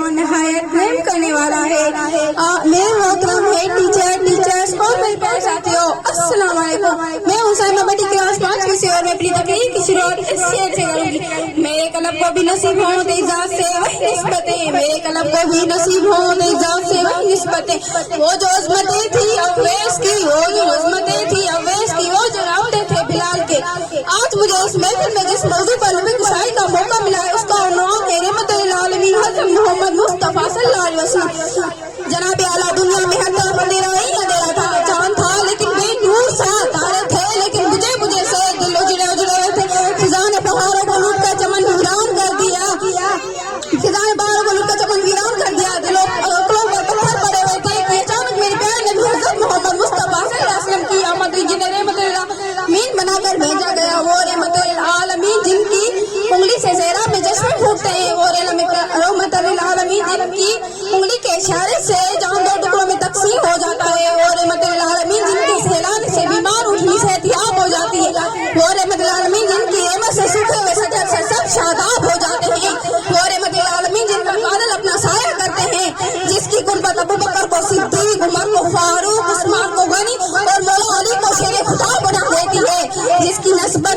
جہاں نہایت رحم کرنے والا ہے۔ میرے محترم ہے ٹیچرز اور میرے پیارے ساتھیوں، السلام علیکم۔ میں حسینہ بٹی کلاس 5 سے اور میں اپنی تقریر کی شروعات اس شعر سے کروں گی۔ میرے قلب کو بھی نصیب ہوں تیری ذات سے وہی نسبتیں، میرے قلب کو بھی نصیب ہوں تیری ذات سے وہی نسبتیں، وہ جو عظمتیں تھی اویس کی، وہ جو عظمتیں تھی اویس کی، وہ جو راوٹے تھے بلال کے۔ آج مجھے اس محفل میں جس موضوع پر لبِ گشائی کا موقع ملا ہے اس کا عنوان ہے رحمت للعالمین حضرت محمد مصطفیٰ صلی اللہ علیہ وسلم۔ جناب اعلیٰ دنیا میں ہر طرف اندھیرا ہی اندھیرا تھا، چاند تھا لیکن بے نور سا، تارے تھے لیکن مجھے سے دل اجڑے ہوئے تھے۔ خزاں نے پہاڑوں کو لوٹ کر چمن ویران کر دیا، خزاں نے پہاڑوں کو لوٹ کر چمن ویران کر دیا، دلوں پر پتھر پڑے ہوئے تھے کہ اچانک میرے پیارے نبی حضرت محمد مصطفیٰ صلی اللہ علیہ وسلم کی آمد ہوئی، جنہیں رحمت للعالمین بنا کر بھیجا گیا۔ وہ رحمت للعالمین جن کی انگلی سے زہرا میں چشمے پھوٹتے ہیں، وہ رحمت للعالمین جن کی انگلی کے اشارے سے جان دو ٹکڑوں میں تقسیم ہو جاتا ہے، وہ رحمت للعالمین جن کے سہلانے سے بیمار اٹھنی صحتیاب ہو جاتی ہے، وہ رحمت للعالمین جن کی رحمت سے سوکھے ہوئے شجر سے سب شاداب ہو جاتے ہیں، وہ رحمت للعالمین جن کا بادل اپنا سایہ کرتے ہیں، جس کی قربت ابو بکر کو صدیق، عمر کو فاروق، عثمان کو غنی اور مولا علی کو شیر خطاب بنا دیتی ہے، جس کی نسبت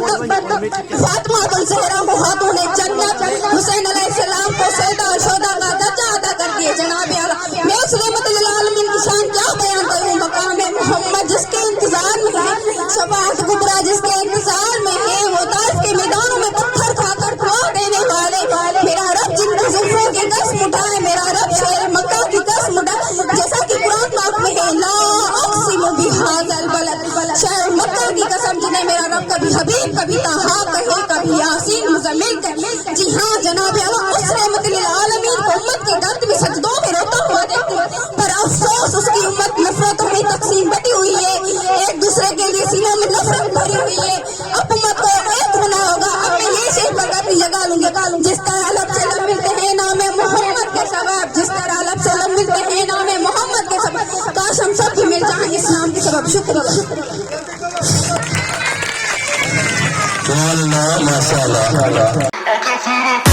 فاطمہ الزہرا کو خاتون جنت، حسین علیہ السلام کو سیدہ اور شہداء کا درجہ عطا کرتی ہے۔ جناب اعلیٰ میں اس رحمت للعالمین کی شان کیا بیان کروں، مقام محمد جس کے انتظار میں ہے، شفاعت کبریٰ جس کے انتظار میں ہے، وہ طائف کے میدانوں میں پتھر کھا کر کھو دینے والے، میرا رب جن کی زلفوں کی قسم اٹھائے، میرا رب شیر مکہ کی قسم اٹھائے، جیسا کہ قرآن پاک میں ہے لا اقسم بہذا البلد، شہر مکہ کی قسم جنہیں میرا رب کبھی حبیب کبھی طہا کہے کبھی یاسین مزمل کہے۔ جی ہاں جناب اعلیٰ اس رحمت للعالمین کو امت کے درد میں سجدوں میں روتا ہوا دیکھتے ہیں، پر افسوس اس کی امت نفرتوں میں تقسیم بٹی ہوئی ہے، ایک دوسرے کے لیے سینوں میں نفرت بھری ہوئی ہے۔ اب امت کو ایک ہونا ہوگا۔ اب میں یہ شعر پر اپنی جگہ لوں گی، جس طرح لب سے لب ملتے ہیں نام محمد کے سبب، جس طرح لب سے لب ملتے ہیں نام محمد کے سبب، کاش ہم سب بھی مل جائیں اسلام کے سبب۔ شکریہ۔ ماشاء اللہ